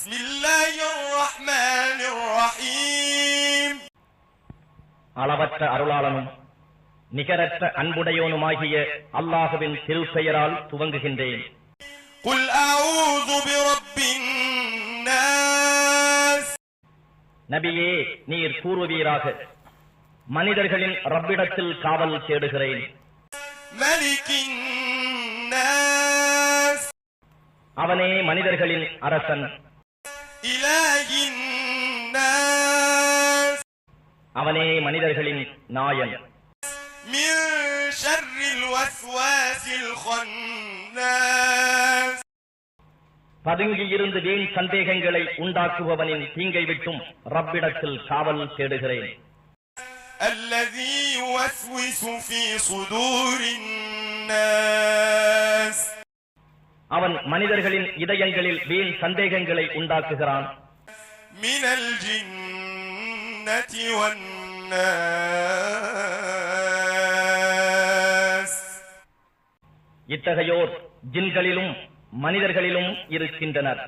بسم الله الرحمن الرحيم அளவற்ற அருளாளனும் நிகரற்ற அன்புடையோனுமாகிய அல்லாஹுவின் திருப்பெயரால் துவங்குகின்றேன். قل أعوذ برب الناس நபியே, நீர் கூறுவீராக, மனிதர்களின் ரப்பிடத்தில் காவல் தேடுகிறேன். ملك الناس அவனே மனிதர்களின் அரசன். إله الناس அவனே மனிதர்களின் நாயன். من شر الوسواس الخناس பதுங்கியிருந்து வீண் சந்தேகங்களை உண்டாக்குபவனின் தீங்கை விட்டும் ரப்பிடத்தில் காவல் தேடுகிறேன். الذي يوسوس في صدور الناس அவன் மனிதர்களின் இதயங்களில் வீண் சந்தேகங்களை உண்டாக்குகிறான். من الجنة والناس இத்தகையோர் ஜின்களிலும் மனிதர்களிலும் இருக்கின்றனர்.